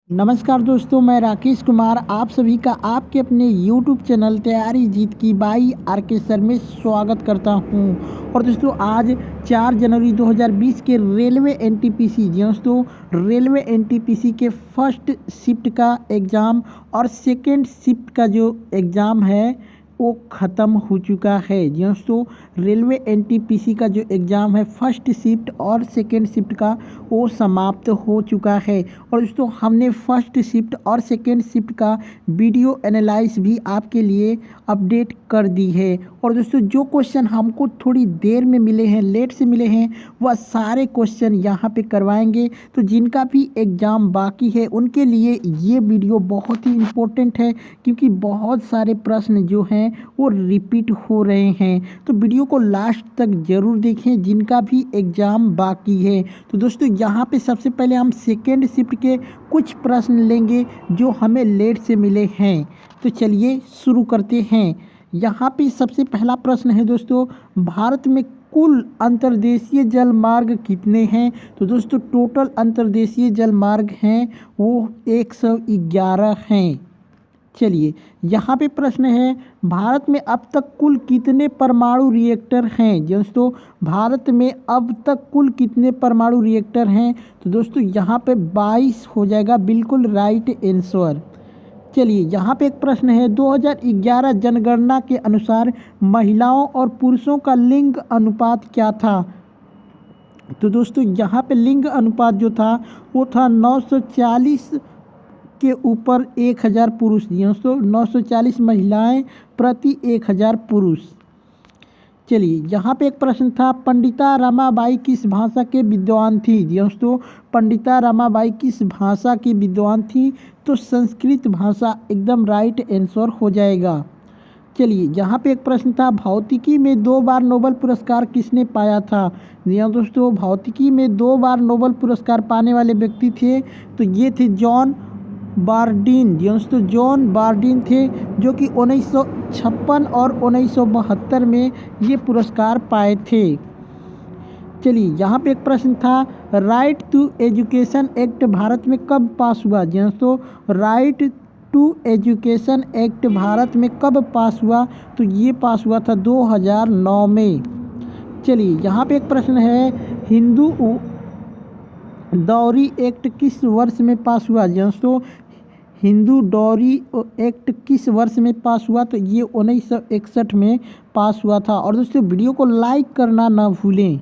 नमस्कार दोस्तों, मैं राकेश कुमार आप सभी का आपके अपने YouTube चैनल तैयारी जीत की बाई आर के सर में स्वागत करता हूं। और दोस्तों आज 4 जनवरी 2020 के रेलवे एनटीपीसी जी दोस्तों रेलवे एनटीपीसी के फर्स्ट शिफ्ट का एग्ज़ाम और सेकेंड शिफ्ट का जो एग्ज़ाम है वो ख़त्म हो चुका है। जी दोस्तों रेलवे एनटीपीसी का जो एग्ज़ाम है फर्स्ट शिफ्ट और सेकेंड शिफ्ट का वो समाप्त हो चुका है। और दोस्तों हमने फर्स्ट शिफ्ट और सेकेंड शिफ्ट का वीडियो एनालाइज भी आपके लिए अपडेट कर दी है। और दोस्तों जो क्वेश्चन हमको थोड़ी देर में मिले हैं, लेट से मिले हैं, वह सारे क्वेश्चन यहाँ पे करवाएंगे। तो जिनका भी एग्ज़ाम बाकी है उनके लिए ये वीडियो बहुत ही इम्पोर्टेंट है, क्योंकि बहुत सारे प्रश्न जो हैं वो रिपीट हो रहे हैं। तो वीडियो को लास्ट तक ज़रूर देखें जिनका भी एग्ज़ाम बाकी है। तो दोस्तों यहाँ पे सबसे पहले हम सेकेंड शिफ्ट के कुछ प्रश्न लेंगे जो हमें लेट से मिले हैं। तो चलिए शुरू करते हैं। यहाँ पे सबसे पहला प्रश्न है दोस्तों, भारत में कुल अंतर्देशीय जल मार्ग कितने हैं? तो दोस्तों टोटल अंतर्देशीय जल मार्ग हैं वो 111 हैं। चलिए यहाँ पे प्रश्न है, भारत में अब तक कुल कितने परमाणु रिएक्टर हैं? दोस्तों भारत में अब तक कुल कितने परमाणु रिएक्टर हैं? तो दोस्तों यहाँ पे 22 हो जाएगा, बिल्कुल राइट आंसर। चलिए यहाँ पे एक प्रश्न है, 2011 जनगणना के अनुसार महिलाओं और पुरुषों का लिंग अनुपात क्या था? तो दोस्तों यहाँ पे लिंग अनुपात जो था वो था 940 के ऊपर 1000 पुरुष। दोस्तों 940 महिलाएं प्रति 1000 पुरुष। चलिए यहाँ पे एक प्रश्न था, पंडिता रमाबाई किस भाषा के विद्वान थी? दोस्तों पंडिता रमाबाई किस भाषा की विद्वान थी? तो संस्कृत भाषा, एकदम राइट आंसर हो जाएगा। चलिए यहाँ पे एक प्रश्न था, भौतिकी में 2 बार नोबेल पुरस्कार किसने पाया था? जी हाँ दोस्तों भौतिकी में 2 बार नोबेल पुरस्कार पाने वाले व्यक्ति थे तो ये थे जॉन बार्डीन। दोस्तों जॉन बार्डीन थे जो कि 1956 और 1972 में ये पुरस्कार पाए थे। चलिए यहाँ पे एक प्रश्न था, right to education act Bharat में कब पास हुआ? दोस्तों right to education act Bharat में कब पास हुआ? तो ये पास हुआ था 2009 में। चलिए यहाँ पे एक प्रश्न है, हिंदू डॉरी एक्ट किस वर्ष में पास हुआ? दोस्तों हिंदू डॉरी एक्ट किस वर्ष में पास हुआ? तो ये 1961 में पास हुआ था। और दोस्तों वीडियो को लाइक करना ना भूलें।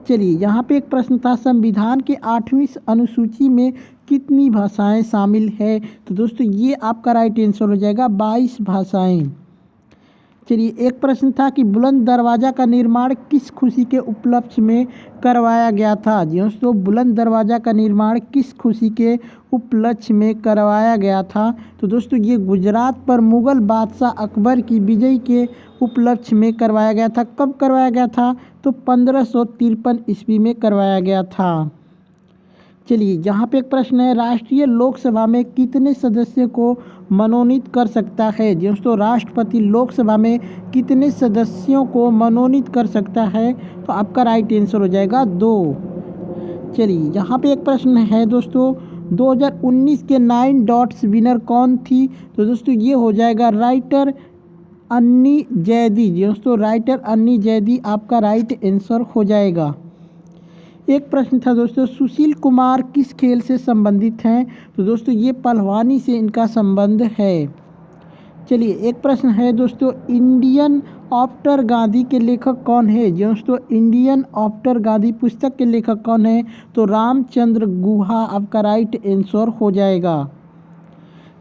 चलिए यहाँ पे एक प्रश्न था, संविधान के 8वीं अनुसूची में कितनी भाषाएं शामिल है? तो दोस्तों ये आपका राइट आंसर हो जाएगा, 22 भाषाएं। चलिए एक प्रश्न था कि बुलंद दरवाज़ा का निर्माण किस खुशी के उपलक्ष्य में करवाया गया था? दोस्तों बुलंद दरवाज़ा का निर्माण किस खुशी के उपलक्ष्य में करवाया गया था? तो दोस्तों ये गुजरात पर मुग़ल बादशाह अकबर की विजय के उपलक्ष्य में करवाया गया था। कब करवाया गया था? तो 1553 ईस्वी में करवाया गया था। चलिए यहाँ पे एक प्रश्न है, राष्ट्रीय लोकसभा में कितने सदस्यों को मनोनीत कर सकता है? दोस्तों राष्ट्रपति लोकसभा में कितने सदस्यों को मनोनीत कर सकता है? तो आपका राइट आंसर हो जाएगा 2। चलिए यहाँ पे एक प्रश्न है दोस्तों, 2019 के 9 डॉट्स विनर कौन थी? तो दोस्तों ये हो जाएगा राइटर अन्नी जैदी। दोस्तों राइटर अन्नी जैदी आपका राइट आंसर हो जाएगा। एक प्रश्न था दोस्तों, सुशील कुमार किस खेल से संबंधित हैं? तो दोस्तों ये पहलवानी से इनका संबंध है। चलिए एक प्रश्न है दोस्तों, इंडियन आफ्टर गांधी के लेखक कौन है? दोस्तों इंडियन आफ्टर गांधी पुस्तक के लेखक कौन है? तो रामचंद्र गुहा आपका राइट आंसर हो जाएगा।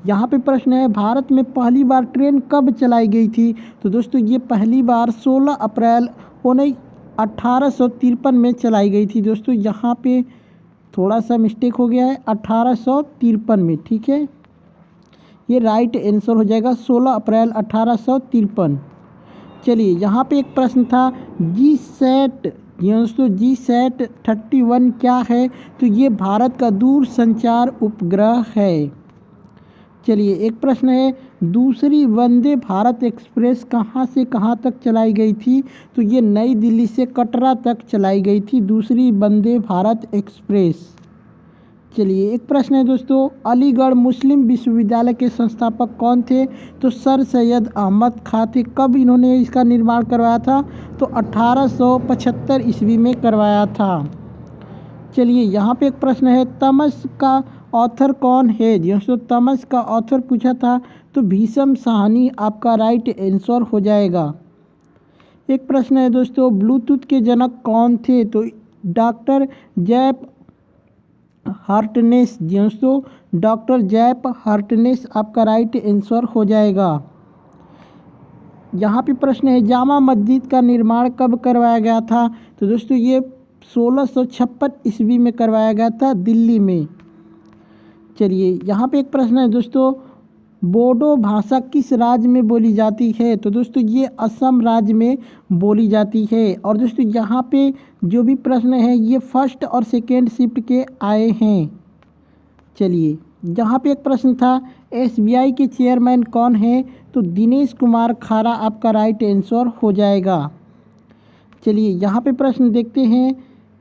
यहाँ पे प्रश्न है, भारत में पहली बार ट्रेन कब चलाई गई थी? तो दोस्तों ये पहली बार 16 अप्रैल 1853 में चलाई गई थी। दोस्तों यहाँ पे थोड़ा सा मिस्टेक हो गया है, 1853 में, ठीक है, ये राइट आंसर हो जाएगा 16 अप्रैल 1853। चलिए यहाँ पे एक प्रश्न था, जी सैट। दोस्तों जी सैट 31 क्या है? तो ये भारत का दूरसंचार उपग्रह है। चलिए एक प्रश्न है, दूसरी वंदे भारत एक्सप्रेस कहाँ से कहाँ तक चलाई गई थी? तो ये नई दिल्ली से कटरा तक चलाई गई थी दूसरी वंदे भारत एक्सप्रेस। चलिए एक प्रश्न है दोस्तों, अलीगढ़ मुस्लिम विश्वविद्यालय के संस्थापक कौन थे? तो सर सैयद अहमद खां थे। कब इन्होंने इसका निर्माण करवाया था? तो 1875 ईस्वी में करवाया था। चलिए यहाँ पे एक प्रश्न है, तमस का ऑथर कौन है? दोस्तों तमस का ऑथर पूछा था तो भीष्म साहनी आपका राइट आंसर हो जाएगा। एक प्रश्न है दोस्तों, ब्लूटूथ के जनक कौन थे? तो डॉक्टर जैप हार्टनेस। दोस्तों डॉक्टर जैप हार्टनेस आपका राइट आंसर हो जाएगा। यहाँ पे प्रश्न है, जामा मस्जिद का निर्माण कब करवाया गया था? तो दोस्तों ये 1656 ईस्वी में करवाया गया था दिल्ली में। चलिए यहाँ पे एक प्रश्न है दोस्तों, बोडो भाषा किस राज्य में बोली जाती है? तो दोस्तों ये असम राज्य में बोली जाती है। और दोस्तों यहाँ पे जो भी प्रश्न है ये फर्स्ट और सेकेंड शिफ्ट के आए हैं। चलिए यहाँ पे एक प्रश्न था, एसबीआई के चेयरमैन कौन है? तो दिनेश कुमार खारा आपका राइट आंसर हो जाएगा। चलिए यहाँ पे प्रश्न देखते हैं,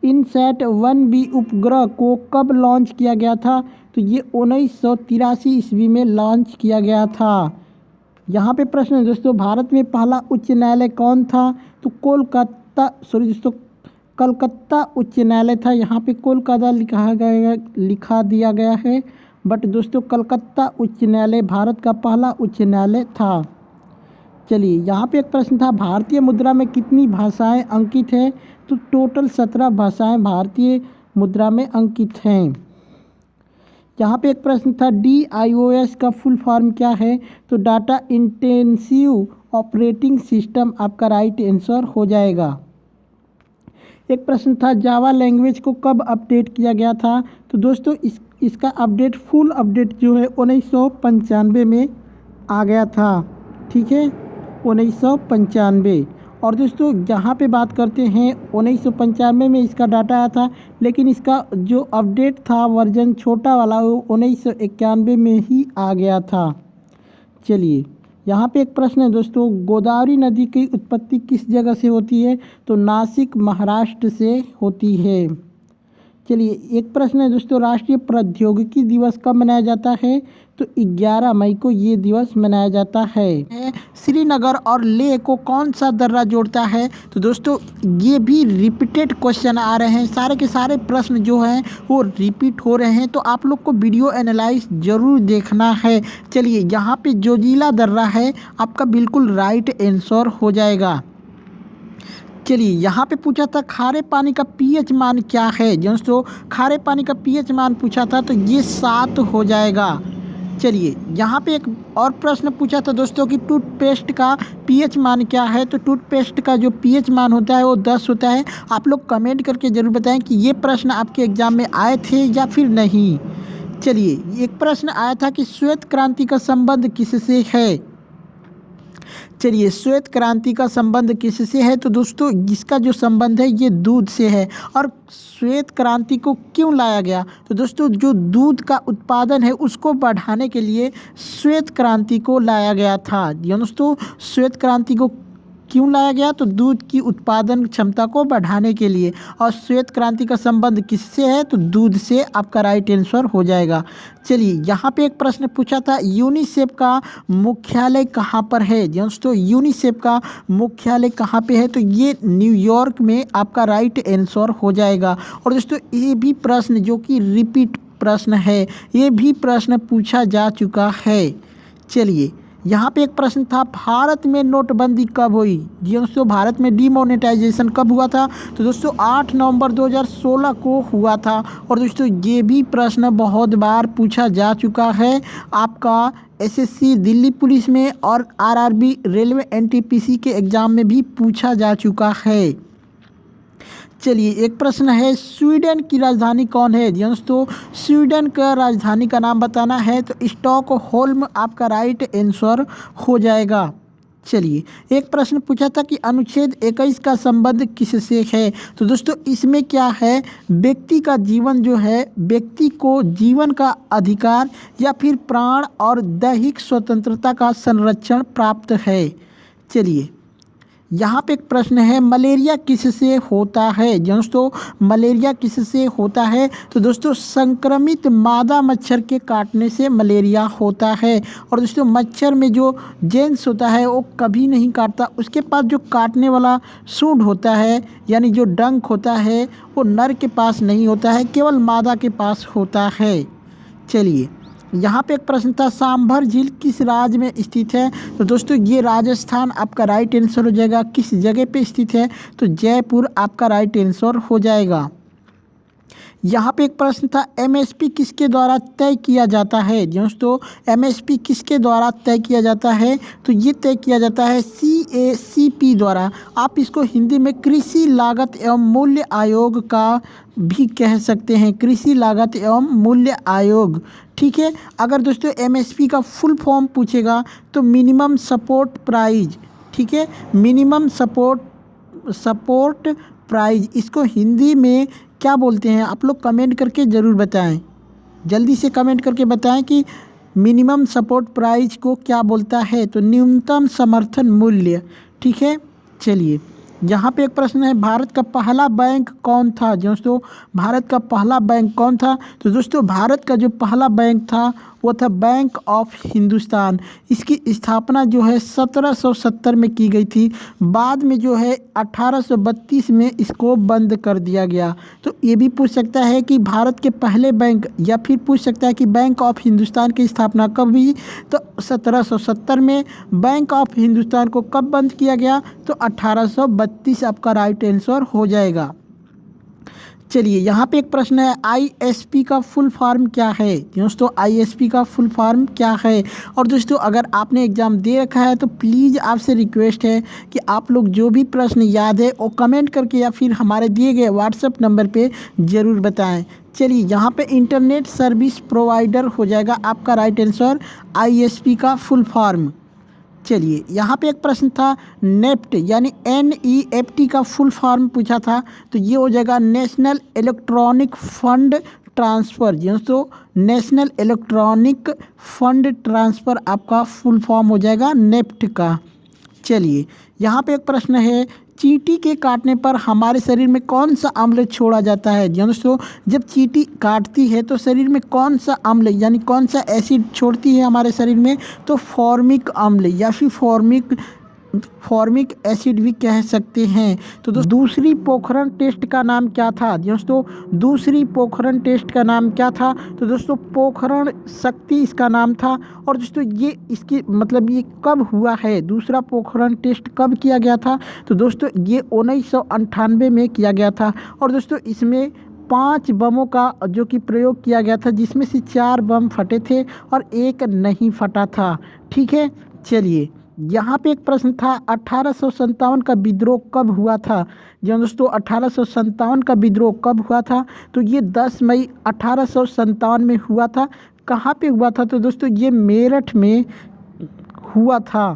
इनसैट 1B उपग्रह को कब लॉन्च किया गया था? तो ये 1983 ईस्वी में लॉन्च किया गया था। यहाँ पे प्रश्न है दोस्तों, भारत में पहला उच्च न्यायालय कौन था? तो कलकत्ता उच्च न्यायालय था। यहाँ पे कोलकाता लिखा दिया गया है, बट दोस्तों कलकत्ता उच्च न्यायालय भारत का पहला उच्च न्यायालय था। चलिए यहाँ पे एक प्रश्न था, भारतीय मुद्रा में कितनी भाषाएं अंकित हैं? तो टोटल 17 भाषाएं भारतीय मुद्रा में अंकित हैं। यहाँ पे एक प्रश्न था, DIOS का फुल फॉर्म क्या है? तो डाटा इंटेंसिव ऑपरेटिंग सिस्टम आपका राइट आंसर हो जाएगा। एक प्रश्न था, जावा लैंग्वेज को कब अपडेट किया गया था? तो दोस्तों इसका अपडेट फुल अपडेट जो है 1995 में आ गया था। ठीक है 1995। और दोस्तों यहाँ पे बात करते हैं 1995 में इसका डाटा आया था, लेकिन इसका जो अपडेट था वर्जन छोटा वाला वो 1991 में ही आ गया था। चलिए यहाँ पे एक प्रश्न है दोस्तों, गोदावरी नदी की उत्पत्ति किस जगह से होती है? तो नासिक महाराष्ट्र से होती है। चलिए एक प्रश्न है दोस्तों, राष्ट्रीय प्रौद्योगिकी दिवस कब मनाया जाता है? तो 11 मई को ये दिवस मनाया जाता है। श्रीनगर और लेह को कौन सा दर्रा जोड़ता है? तो दोस्तों ये भी रिपीटेड क्वेश्चन आ रहे हैं, सारे के सारे प्रश्न जो हैं वो रिपीट हो रहे हैं, तो आप लोग को वीडियो एनालाइज जरूर देखना है। चलिए यहाँ पे जोजिला दर्रा है आपका बिल्कुल राइट आंसर हो जाएगा। चलिए यहाँ पे पूछा था, खारे पानी का पीएच मान क्या है? दोस्तों खारे पानी का पीएच मान पूछा था तो ये 7 हो जाएगा। चलिए यहाँ पे एक और प्रश्न पूछा था दोस्तों कि टूथपेस्ट का पीएच मान क्या है? तो टूथपेस्ट का जो पीएच मान होता है वो 10 होता है। आप लोग कमेंट करके ज़रूर बताएं कि ये प्रश्न आपके एग्ज़ाम में आए थे या फिर नहीं। चलिए एक प्रश्न आया था कि श्वेत क्रांति का संबंध किससे है? चलिए श्वेत क्रांति का संबंध किससे है? तो दोस्तों इसका जो संबंध है ये दूध से है। और श्वेत क्रांति को क्यों लाया गया? तो दोस्तों जो दूध का उत्पादन है उसको बढ़ाने के लिए श्वेत क्रांति को लाया गया था। दोस्तों श्वेत क्रांति को क्यों लाया गया? तो दूध की उत्पादन क्षमता को बढ़ाने के लिए। और श्वेत क्रांति का संबंध किससे है? तो दूध से आपका राइट आंसर हो जाएगा। चलिए यहाँ पे एक प्रश्न पूछा था, यूनिसेफ का मुख्यालय कहाँ पर है? दोस्तों यूनिसेफ का मुख्यालय कहाँ पे है? तो ये न्यूयॉर्क में आपका राइट आंसर हो जाएगा। और दोस्तों ये भी प्रश्न जो कि रिपीट प्रश्न है, ये भी प्रश्न पूछा जा चुका है। चलिए यहाँ पे एक प्रश्न था, भारत में नोटबंदी कब हुई? दोस्तों भारत में डीमोनेटाइजेशन कब हुआ था? तो दोस्तों 8 नवंबर 2016 को हुआ था। और दोस्तों ये भी प्रश्न बहुत बार पूछा जा चुका है आपका एसएससी दिल्ली पुलिस में और आरआरबी रेलवे एनटीपीसी के एग्ज़ाम में भी पूछा जा चुका है। चलिए एक प्रश्न है, स्वीडन की राजधानी कौन है? दोस्तों स्वीडन का राजधानी का नाम बताना है तो स्टॉकहोल्म आपका राइट आंसर हो जाएगा। चलिए एक प्रश्न पूछा था कि अनुच्छेद 21 का संबंध किससे है? तो दोस्तों इसमें क्या है, व्यक्ति का जीवन जो है, व्यक्ति को जीवन का अधिकार या फिर प्राण और दैहिक स्वतंत्रता का संरक्षण प्राप्त है। चलिए यहाँ पे एक प्रश्न है, मलेरिया किससे होता है दोस्तों? मलेरिया किससे होता है? तो दोस्तों संक्रमित मादा मच्छर के काटने से मलेरिया होता है। और दोस्तों मच्छर में जो जेंस होता है वो कभी नहीं काटता, उसके पास जो काटने वाला सूंड होता है यानी जो डंक होता है वो नर के पास नहीं होता है, केवल मादा के पास होता है। चलिए यहाँ पे एक प्रश्न था, सांभर झील किस राज्य में स्थित है? तो दोस्तों ये राजस्थान आपका राइट आंसर हो जाएगा। किस जगह पे स्थित है? तो जयपुर आपका राइट आंसर हो जाएगा। यहाँ पे एक प्रश्न था, एमएसपी किसके द्वारा तय किया जाता है? दोस्तों एमएसपी किसके द्वारा तय किया जाता है? तो ये तय किया जाता है CACP द्वारा। आप इसको हिंदी में कृषि लागत एवं मूल्य आयोग का भी कह सकते हैं, कृषि लागत एवं मूल्य आयोग। ठीक है। अगर दोस्तों एमएसपी का फुल फॉर्म पूछेगा तो मिनिमम सपोर्ट प्राइज। ठीक है, मिनिमम सपोर्ट प्राइज, इसको हिंदी में क्या बोलते हैं? आप लोग कमेंट करके ज़रूर बताएं, जल्दी से कमेंट करके बताएं कि मिनिमम सपोर्ट प्राइस को क्या बोलता है? तो न्यूनतम समर्थन मूल्य। ठीक है। चलिए यहाँ पे एक प्रश्न है, भारत का पहला बैंक कौन था? दोस्तों भारत का पहला बैंक कौन था? तो दोस्तों भारत का जो पहला बैंक था वो था बैंक ऑफ हिंदुस्तान। इसकी स्थापना जो है 1770 में की गई थी। बाद में जो है 1832 में इसको बंद कर दिया गया। तो ये भी पूछ सकता है कि भारत के पहले बैंक, या फिर पूछ सकता है कि बैंक ऑफ हिंदुस्तान की स्थापना कब हुई? तो 1770 में। बैंक ऑफ हिंदुस्तान को कब बंद किया गया? तो 1832 आपका राइट आंसर हो जाएगा। चलिए यहाँ पे एक प्रश्न है, आईएसपी का फुल फॉर्म क्या है? दोस्तों आईएसपी का फुल फॉर्म क्या है? और दोस्तों अगर आपने एग्ज़ाम दे रखा है तो प्लीज़ आपसे रिक्वेस्ट है कि आप लोग जो भी प्रश्न याद है वो कमेंट करके या फिर हमारे दिए गए व्हाट्सएप नंबर पे ज़रूर बताएं। चलिए यहाँ पे इंटरनेट सर्विस प्रोवाइडर हो जाएगा आपका राइट आंसर, आईएसपी का फुल फॉर्म। चलिए यहाँ पे एक प्रश्न था, नेफ्ट यानी NEFT का फुल फॉर्म पूछा था, तो ये हो जाएगा नेशनल इलेक्ट्रॉनिक फंड ट्रांसफ़र। दोस्तों नेशनल इलेक्ट्रॉनिक फंड ट्रांसफ़र आपका फुल फॉर्म हो जाएगा नेफ्ट का। चलिए यहाँ पे एक प्रश्न है, चींटी के काटने पर हमारे शरीर में कौन सा अम्ल छोड़ा जाता है? दोस्तों जब चींटी काटती है तो शरीर में कौन सा अम्ल यानी कौन सा एसिड छोड़ती है हमारे शरीर में? तो फॉर्मिक अम्ल या फिर फॉर्मिक एसिड भी कह सकते हैं। तो दूसरी पोखरण टेस्ट का नाम क्या था? दोस्तों दूसरी पोखरण टेस्ट का नाम क्या था? तो दोस्तों पोखरण शक्ति इसका नाम था। और दोस्तों ये इसकी मतलब ये कब हुआ है? दूसरा पोखरण टेस्ट कब किया गया था? तो दोस्तों ये 1998 में किया गया था। और दोस्तों इसमें 5 बमों का जो कि प्रयोग किया गया था, जिसमें से 4 बम फटे थे और 1 नहीं फटा था। ठीक है। चलिए यहाँ पे एक प्रश्न था, 1857 का विद्रोह कब हुआ था? दोस्तों 1857 का विद्रोह कब हुआ था? तो ये 10 मई 1857 में हुआ था। कहाँ पे हुआ था? तो दोस्तों ये मेरठ में हुआ था।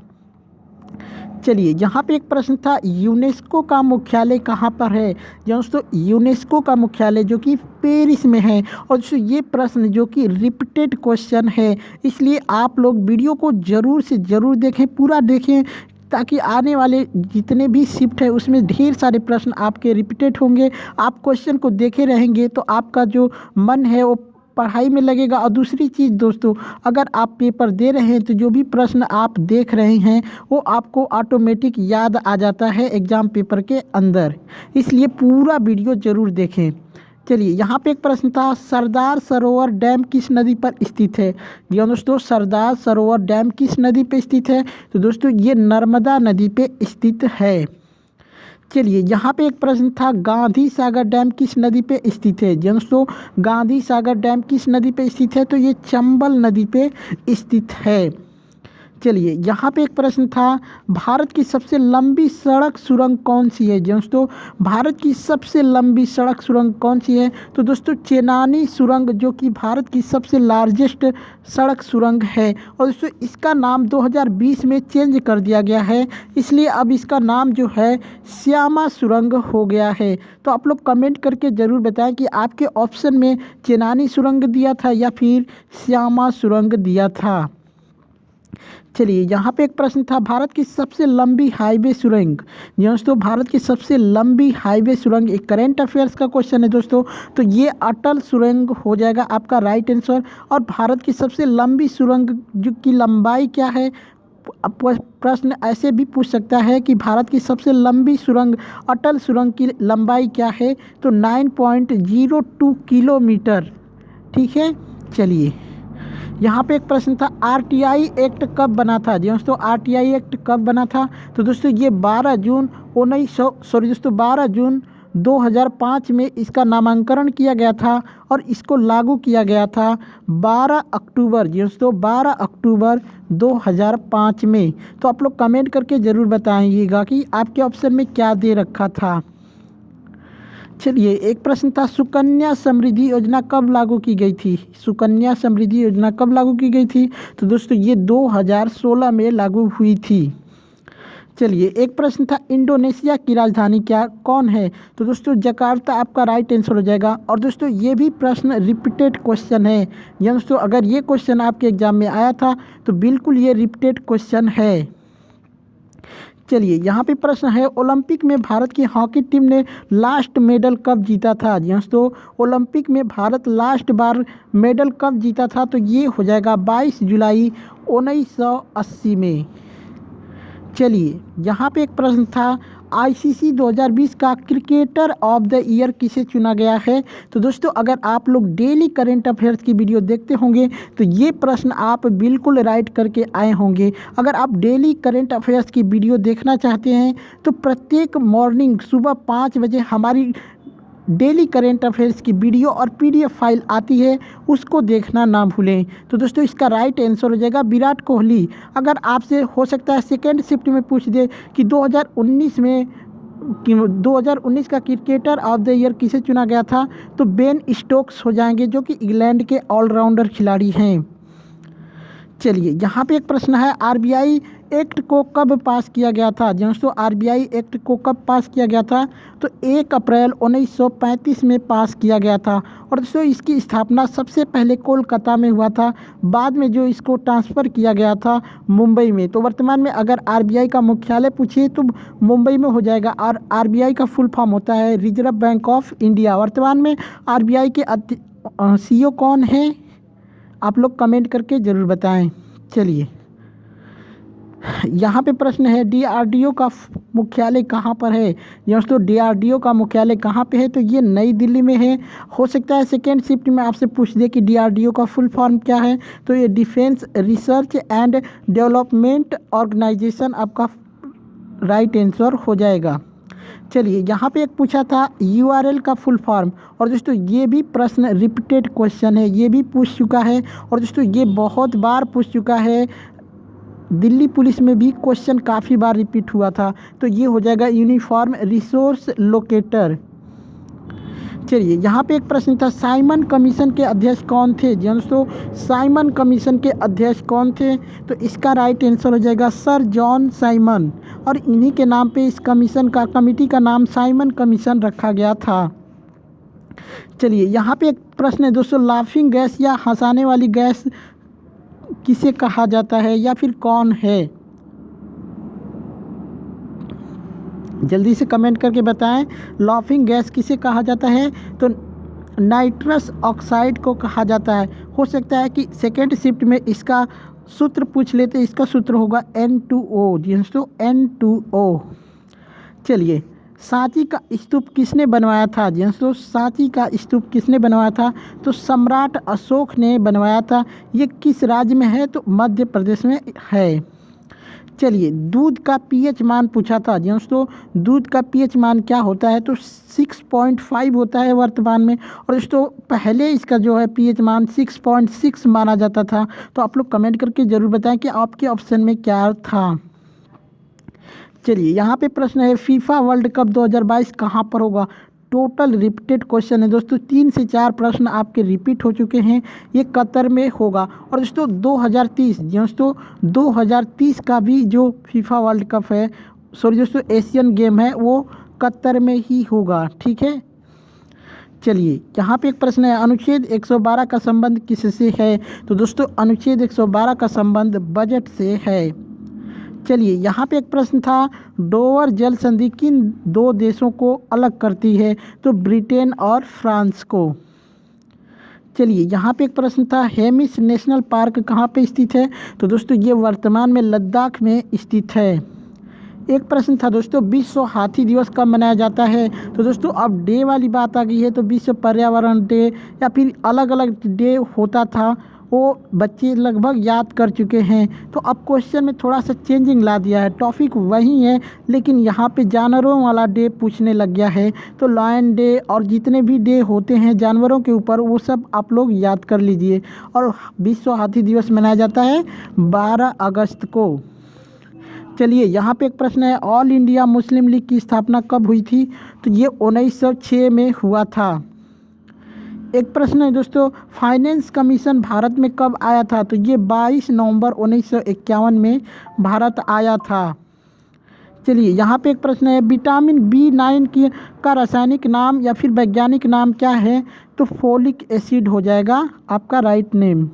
चलिए यहाँ पे एक प्रश्न था, यूनेस्को का मुख्यालय कहाँ पर है? दोस्तों यूनेस्को का मुख्यालय जो कि पेरिस में है। और दोस्तों ये प्रश्न जो कि रिपीटेड क्वेश्चन है, इसलिए आप लोग वीडियो को ज़रूर से ज़रूर देखें, पूरा देखें, ताकि आने वाले जितने भी शिफ्ट है उसमें ढेर सारे प्रश्न आपके रिपीटेड होंगे। आप क्वेश्चन को देखे रहेंगे तो आपका जो मन है वो पढ़ाई में लगेगा। और दूसरी चीज़ दोस्तों, अगर आप पेपर दे रहे हैं तो जो भी प्रश्न आप देख रहे हैं वो आपको ऑटोमेटिक याद आ जाता है एग्ज़ाम पेपर के अंदर, इसलिए पूरा वीडियो ज़रूर देखें। चलिए यहाँ पे एक प्रश्न था, सरदार सरोवर डैम किस नदी पर स्थित है? दोस्तों सरदार सरोवर डैम किस नदी पे स्थित है? तो दोस्तों ये नर्मदा नदी पे स्थित है। चलिए यहाँ पे एक प्रश्न था, गांधी सागर डैम किस नदी पे स्थित है? दोस्तों गांधी सागर डैम किस नदी पे स्थित है? तो ये चंबल नदी पे स्थित है। चलिए यहाँ पे एक प्रश्न था, भारत की सबसे लंबी सड़क सुरंग कौन सी है? दोस्तों भारत की सबसे लंबी सड़क सुरंग कौन सी है? तो दोस्तों चेनानी सुरंग, जो कि भारत की सबसे लार्जेस्ट सड़क सुरंग है। और दोस्तों इसका नाम 2020 में चेंज कर दिया गया है, इसलिए अब इसका नाम जो है श्यामा सुरंग हो गया है। तो आप लोग कमेंट करके ज़रूर बताएं कि आपके ऑप्शन में चेनानी सुरंग दिया था या फिर श्यामा सुरंग दिया था। चलिए यहाँ पे एक प्रश्न था, भारत की सबसे लंबी हाईवे सुरंग। जी दोस्तों, भारत की सबसे लंबी हाईवे सुरंग एक करंट अफेयर्स का क्वेश्चन है दोस्तों, तो ये अटल सुरंग हो जाएगा आपका राइट आंसर। और भारत की सबसे लंबी सुरंग जो की लंबाई क्या है, प्रश्न ऐसे भी पूछ सकता है कि भारत की सबसे लंबी सुरंग अटल सुरंग की लंबाई क्या है, तो 9.02 किलोमीटर। ठीक है। चलिए यहाँ पे एक प्रश्न था, आरटीआई एक्ट कब बना था। जी दोस्तों, आरटीआई एक्ट कब बना था, तो दोस्तों ये 12 जून 2005 में इसका नामांकन किया गया था और इसको लागू किया गया था 12 अक्टूबर। जी दोस्तों, 12 अक्टूबर 2005 में। तो आप लोग कमेंट करके ज़रूर बताइएगा कि आपके ऑप्शन में क्या दे रखा था। चलिए एक प्रश्न था, सुकन्या समृद्धि योजना कब लागू की गई थी। सुकन्या समृद्धि योजना कब लागू की गई थी, तो दोस्तों ये 2016 में लागू हुई थी। चलिए एक प्रश्न था, इंडोनेशिया की राजधानी क्या कौन है, तो दोस्तों जकार्ता आपका राइट आंसर हो जाएगा। और दोस्तों ये भी प्रश्न रिपीटेड क्वेश्चन है। या दोस्तों अगर ये क्वेश्चन आपके एग्जाम में आया था तो बिल्कुल ये रिपीटेड क्वेश्चन है। चलिए यहाँ पे प्रश्न है, ओलंपिक में भारत की हॉकी टीम ने लास्ट मेडल कब जीता था। जी दोस्तों, ओलंपिक में भारत लास्ट बार मेडल कब जीता था, तो ये हो जाएगा 22 जुलाई 1980 में। चलिए यहाँ पे एक प्रश्न था, आईसीसी 2020 का क्रिकेटर ऑफ द ईयर किसे चुना गया है। तो दोस्तों अगर आप लोग डेली करंट अफेयर्स की वीडियो देखते होंगे तो ये प्रश्न आप बिल्कुल राइट करके आए होंगे। अगर आप डेली करंट अफेयर्स की वीडियो देखना चाहते हैं तो प्रत्येक मॉर्निंग सुबह 5 बजे हमारी डेली करेंट अफेयर्स की वीडियो और पीडीएफ फाइल आती है, उसको देखना ना भूलें। तो दोस्तों इसका राइट आंसर हो जाएगा विराट कोहली। अगर आपसे हो सकता है सेकेंड शिफ्ट में पूछ दे कि 2019 का क्रिकेटर ऑफ द ईयर किसे चुना गया था, तो बेन स्टोक्स हो जाएंगे जो कि इंग्लैंड के ऑलराउंडर खिलाड़ी हैं। चलिए यहाँ पे एक प्रश्न है, आरबीआई एक्ट को कब पास किया गया था। दोस्तों आरबीआई एक्ट को कब पास किया गया था, तो 1 अप्रैल 1935 में पास किया गया था। और दोस्तों इसकी स्थापना सबसे पहले कोलकाता में हुआ था, बाद में जो इसको ट्रांसफ़र किया गया था मुंबई में। तो वर्तमान में अगर आरबीआई का मुख्यालय पूछिए तो मुंबई में हो जाएगा। और आरबीआई का फुल फॉर्म होता है रिजर्व बैंक ऑफ इंडिया। वर्तमान में आरबीआई के सीईओ कौन है, आप लोग कमेंट करके ज़रूर बताएं। चलिए यहाँ पे प्रश्न है, डीआरडीओ का मुख्यालय कहाँ पर है। दोस्तों डीआरडीओ का मुख्यालय कहाँ पे है, तो ये नई दिल्ली में है। हो सकता है सेकेंड शिफ्ट में आपसे पूछ दे कि डीआरडीओ का फुल फॉर्म क्या है, तो ये defence research and development organisation आपका राइट आंसर हो जाएगा। चलिए यहाँ पे एक पूछा था यूआरएल का फुल फॉर्म, और दोस्तों ये भी प्रश्न रिपीटेड क्वेश्चन है, ये भी पूछ चुका है। और दोस्तों ये बहुत बार पूछ चुका है, दिल्ली पुलिस में भी क्वेश्चन काफ़ी बार रिपीट हुआ था। तो ये हो जाएगा यूनिफॉर्म रिसोर्स लोकेटर। चलिए यहाँ पे एक प्रश्न था, साइमन कमीशन के अध्यक्ष कौन थे। दोस्तों साइमन कमीशन के अध्यक्ष कौन थे, तो इसका राइट आंसर हो जाएगा सर जॉन साइमन। और इन्हीं के नाम पे इस कमेटी का नाम साइमन कमीशन रखा गया था। चलिए यहाँ पे एक प्रश्न है दोस्तों, लाफिंग गैस या हंसाने वाली गैस किसे कहा जाता है या फिर कौन है, जल्दी से कमेंट करके बताएं। लाफिंग गैस किसे कहा जाता है, तो नाइट्रस ऑक्साइड को कहा जाता है। हो सकता है कि सेकेंड शिफ्ट में इसका सूत्र पूछ लेते, इसका सूत्र होगा N2O। दोस्तों N2O। चलिए सांची का स्तूप किसने बनवाया था। दोस्तों सांची का स्तूप किसने बनवाया था, तो सम्राट अशोक ने बनवाया था। ये किस राज्य में है, तो मध्य प्रदेश में है। चलिए दूध का पीएच मान पूछा था। दोस्तों दूध का पीएच मान क्या होता है, तो 6.5 होता है वर्तमान में। और दोस्तों पहले इसका जो है पीएच मान 6.6 माना जाता था। तो आप लोग कमेंट करके ज़रूर बताएं कि आपके ऑप्शन में क्या था। चलिए यहाँ पे प्रश्न है, फीफा वर्ल्ड कप 2022 कहाँ पर होगा। टोटल रिपीटेड क्वेश्चन है दोस्तों, 3 से 4 प्रश्न आपके रिपीट हो चुके हैं। ये कतर में होगा। और दोस्तों 2030 का भी जो फीफा वर्ल्ड कप है, सॉरी दोस्तों एशियन गेम है, वो कतर में ही होगा। ठीक है। चलिए यहाँ पे एक प्रश्न है, अनुच्छेद 112 का संबंध किससे है? तो दोस्तों अनुच्छेद 112 का संबंध बजट से है। चलिए यहाँ पे एक प्रश्न था, डोवर जल संधि किन दो देशों को अलग करती है? तो ब्रिटेन और फ्रांस को। चलिए यहाँ पे एक प्रश्न था, हेमिस नेशनल पार्क कहाँ पे स्थित है? तो दोस्तों ये वर्तमान में लद्दाख में स्थित है। एक प्रश्न था दोस्तों, विश्व हाथी दिवस कब मनाया जाता है? तो दोस्तों अब डे वाली बात आ गई है, तो विश्व पर्यावरण डे या फिर अलग अलग डे होता था, वो बच्चे लगभग याद कर चुके हैं। तो अब क्वेश्चन में थोड़ा सा चेंजिंग ला दिया है, टॉपिक वही है लेकिन यहाँ पे जानवरों वाला डे पूछने लग गया है। तो लायन डे और जितने भी डे होते हैं जानवरों के ऊपर, वो सब आप लोग याद कर लीजिए। और विश्व हाथी दिवस मनाया जाता है 12 अगस्त को। चलिए यहाँ पे एक प्रश्न है, ऑल इंडिया मुस्लिम लीग की स्थापना कब हुई थी? तो ये 1906 में हुआ था। एक प्रश्न है दोस्तों, फाइनेंस कमीशन भारत में कब आया था? तो ये 22 नवंबर 1951 में भारत आया था। चलिए यहाँ पे एक प्रश्न है, विटामिन B9 की का रासायनिक नाम या फिर वैज्ञानिक नाम क्या है? तो फोलिक एसिड हो जाएगा आपका राइट नेम।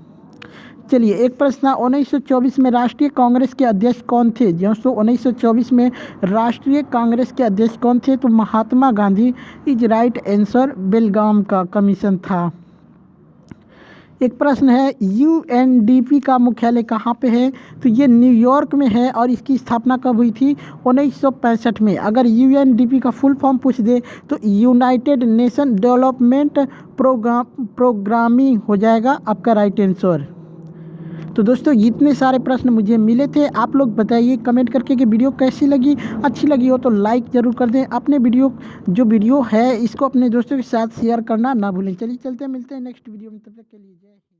चलिए एक प्रश्न, 1924 में राष्ट्रीय कांग्रेस के अध्यक्ष कौन थे? दोस्तों 1924 में राष्ट्रीय कांग्रेस के अध्यक्ष कौन थे? तो Mahatma Gandhi is right answer, बेलगाम का कमीशन था। एक प्रश्न है, UNDP का मुख्यालय कहाँ पे है? तो ये न्यूयॉर्क में है और इसकी स्थापना कब हुई थी? 1965 में। अगर UNDP का फुल फॉर्म पूछ दे तो यूनाइटेड नेशन डेवलपमेंट प्रोग्रामिंग हो जाएगा आपका राइट आंसर। तो दोस्तों इतने सारे प्रश्न मुझे मिले थे, आप लोग बताइए कमेंट करके कि वीडियो कैसी लगी। अच्छी लगी हो तो लाइक ज़रूर कर दें। अपने वीडियो है इसको अपने दोस्तों के साथ शेयर करना ना भूलें। चलिए चलते हैं, मिलते हैं नेक्स्ट वीडियो में, तब तक के लिए जय हिंद।